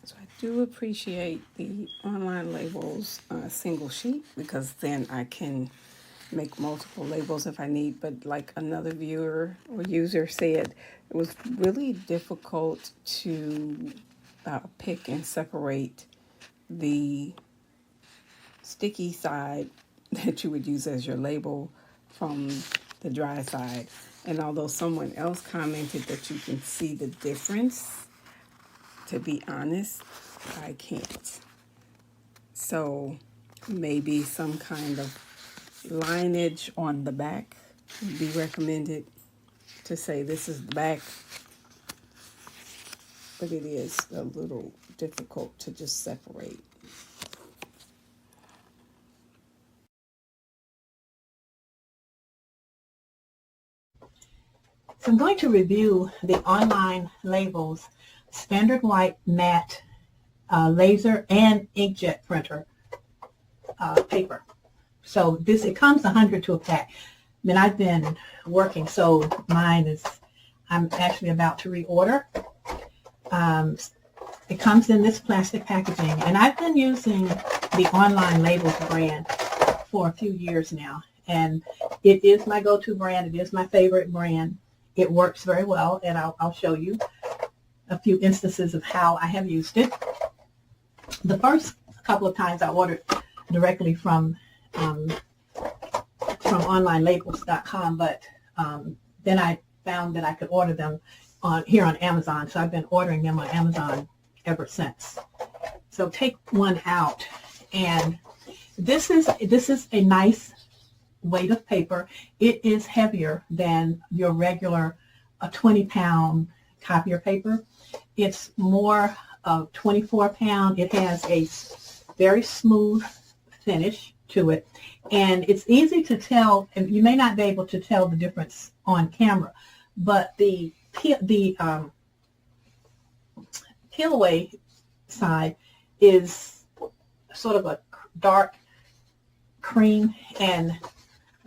So I do appreciate the online labels single sheet because then I can make multiple labels if I need. But like another viewer or user said, it was really difficult to pick and separate the sticky side that you would use as your label from the dry side. And although someone else commented that you can see the difference, to be honest, I can't. So maybe some kind of lineage on the back would be recommended to say this is the back, but it is a little difficult to just separate. So I'm going to review the online labels, standard white matte laser and inkjet printer paper. So it comes 100 to a pack. I mean, I've been working, so I'm actually about to reorder. It comes in this plastic packaging, and I've been using the Online Labels brand for a few years now, and it is my go-to brand. It is my favorite brand. It works very well, and I'll show you a few instances of how I have used it. The first couple of times I ordered directly from onlinelabels.com, but then I found that I could order them here on Amazon, so I've been ordering them on Amazon ever since. So take one out, and this is a nice weight of paper. It is heavier than your regular 20-pound copier paper. It's more of 24-pound. It has a very smooth finish to it, and it's easy to tell, and you may not be able to tell the difference on camera, but the peel away side is sort of a dark cream, and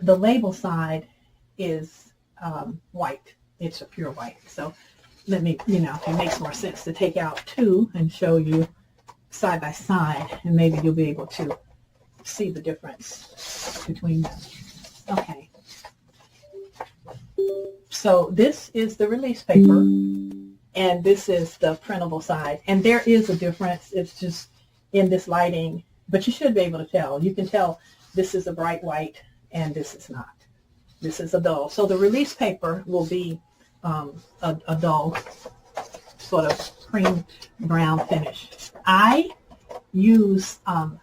the label side is white. It's a pure white. So let me, it makes more sense to take out two and show you side by side, and maybe you'll be able to see the difference between them. Okay. So this is the release paper, and this is the printable side. And there is a difference. It's just in this lighting, but you should be able to tell. You can tell this is a bright white and this is not. This is a dull. So the release paper will be a dull sort of cream brown finish. I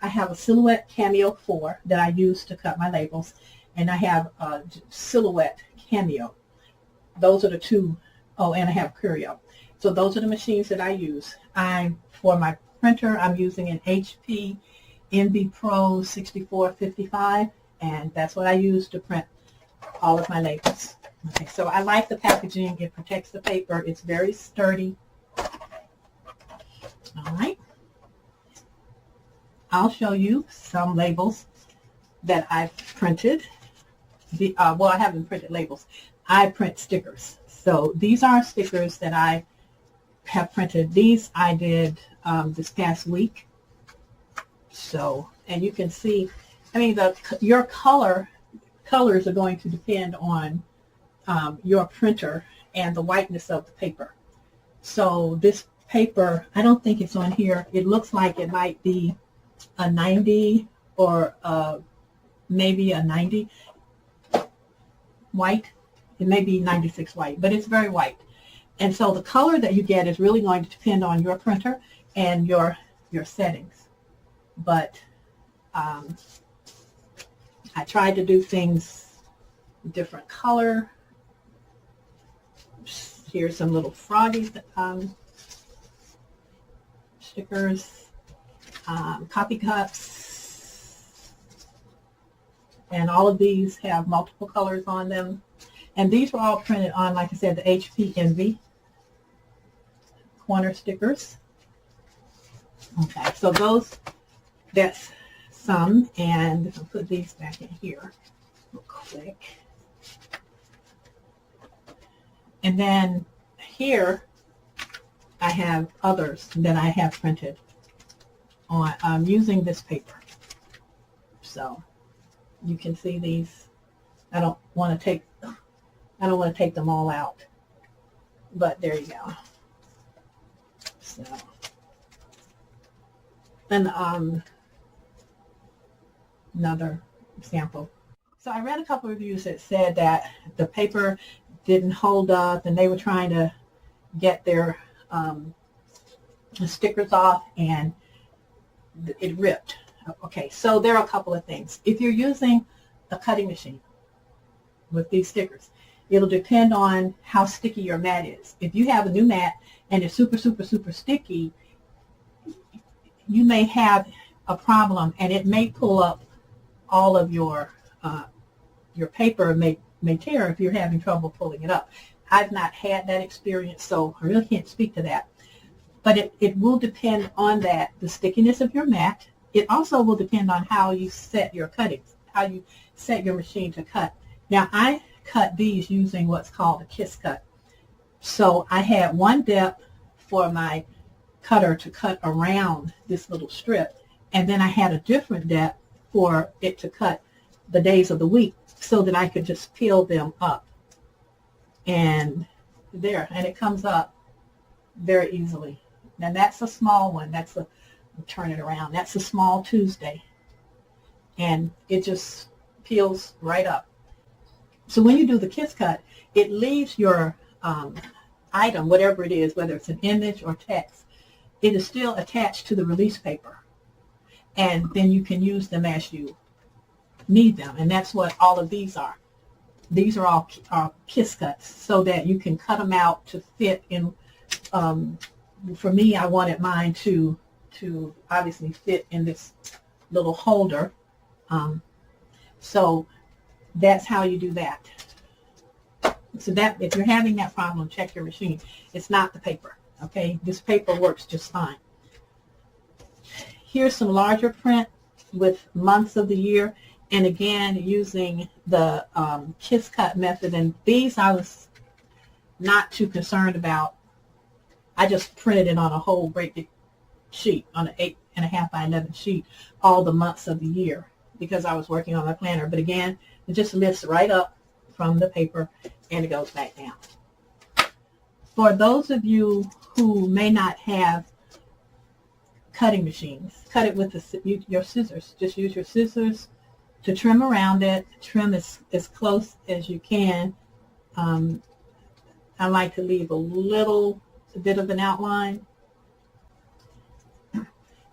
have a Silhouette Cameo 4 that I use to cut my labels, and I have a Silhouette Cameo. Those are the two. Oh, and I have Curio. So those are the machines that I use. For my printer, I'm using an HP Envy Pro 6455, and that's what I use to print all of my labels. Okay, so I like the packaging. It protects the paper. It's very sturdy. All right. I'll show you some labels that I've printed. Well, I haven't printed labels. I print stickers. So these are stickers that I have printed. These I did this past week. So, and you can see, I mean, your colors are going to depend on your printer and the whiteness of the paper. So this paper, I don't think it's on here. It looks like it might be a 90 or maybe a 90 white. It may be 96 white, but it's very white. And so the color that you get is really going to depend on your printer and your settings. But I tried to do things different color. Here's some little froggy stickers, coffee cups, and all of these have multiple colors on them. And these were all printed on, like I said, the HP Envy corner stickers. Okay, so that's some, and I'll put these back in here real quick. And then here I have others that I have printed on using this paper. So you can see these. I don't want to take them all out, but there you go. So, and another example. So I read a couple of reviews that said that the paper didn't hold up, and they were trying to get their stickers off, and it ripped. Okay, so there are a couple of things. If you're using a cutting machine with these stickers, it'll depend on how sticky your mat is. If you have a new mat and it's super, super, super sticky, you may have a problem, and it may pull up all of your paper may tear if you're having trouble pulling it up. I've not had that experience, so I really can't speak to that. But it will depend on that, the stickiness of your mat. It also will depend on how you set your cuttings, how you set your machine to cut. Now, I cut these using what's called a kiss cut. So I had one depth for my cutter to cut around this little strip, and then I had a different depth for it to cut the days of the week so that I could just peel them up. And there, and it comes up very easily. Now that's a small one. Turn it around. That's a small Tuesday. And it just peels right up. So when you do the kiss cut, it leaves your item, whatever it is, whether it's an image or text, it is still attached to the release paper. And then you can use them as you need them. And that's what all of these are. These are all kiss cuts so that you can cut them out to fit in. For me, I wanted mine to obviously fit in this little holder. So that's how you do that. So that if you're having that problem, check your machine. It's not the paper, okay? This paper works just fine. Here's some larger print with months of the year, and again using the kiss cut method. And these I was not too concerned about. I just printed it on a whole great big sheet, on an 8.5 by 11 sheet, all the months of the year, because I was working on my planner. But again, it just lifts right up from the paper and it goes back down. For those of you who may not have cutting machines, cut it with your scissors. Just use your scissors to trim around it. Trim as close as you can. I like to leave a bit of an outline.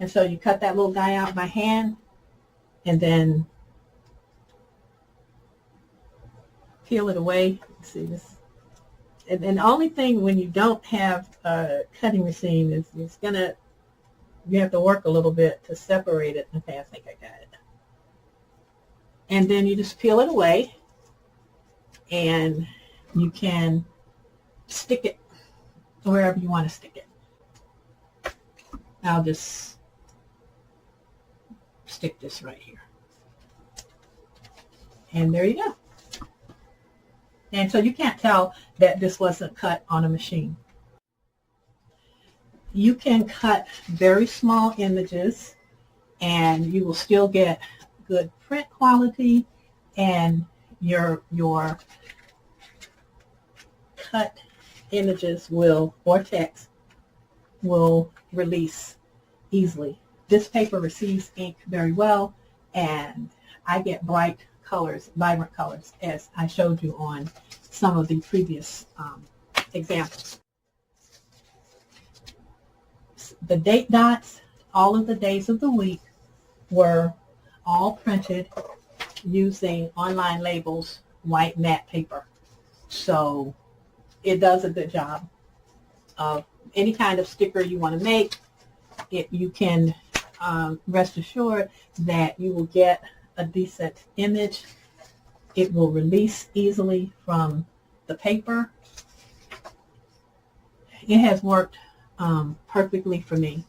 And so you cut that little guy out by hand and then peel it away. See this? And the only thing when you don't have a cutting machine is you have to work a little bit to separate it. Okay, I think I got it. And then you just peel it away, and you can stick it wherever you want to stick it. I'll just stick this right here. And there you go. And so you can't tell that this wasn't cut on a machine. You can cut very small images and you will still get good print quality, and your cut images or text will release easily. This paper receives ink very well, and I get bright colors, vibrant colors, as I showed you on some of the previous examples. The date dots, all of the days of the week, were all printed using Online Labels white matte paper. So it does a good job of any kind of sticker you want to make. You can rest assured that you will get a decent image. It will release easily from the paper. It has worked perfectly for me.